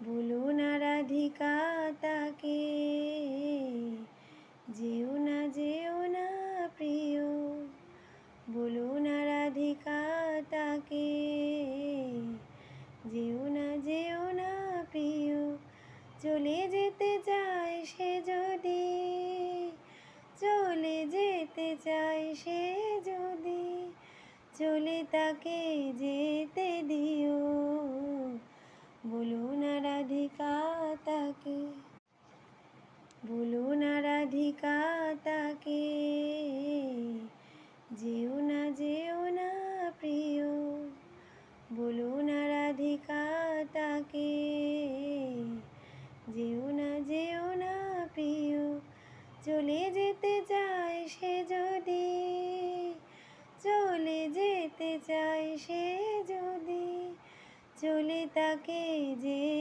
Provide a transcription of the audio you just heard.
বলো না রাধিকা তাকে, যেও না প্রিয়। বলো না রাধিকা তাকে, যেও না প্রিয়। চলে যেতে চায় সে যদি, চলে যেতে চায় সে যদি, চলে তাকে যেতে দিও। বলো না রাধিকা তাকে, বলো না রাধিকা তাকে, যেও না প্রিয়। বলো না রাধিকা তাকে, যেও না প্রিয়। চলে যেতে চায় সে যদি, চলে যেতে চায় সে যদি, চলে তাকে যে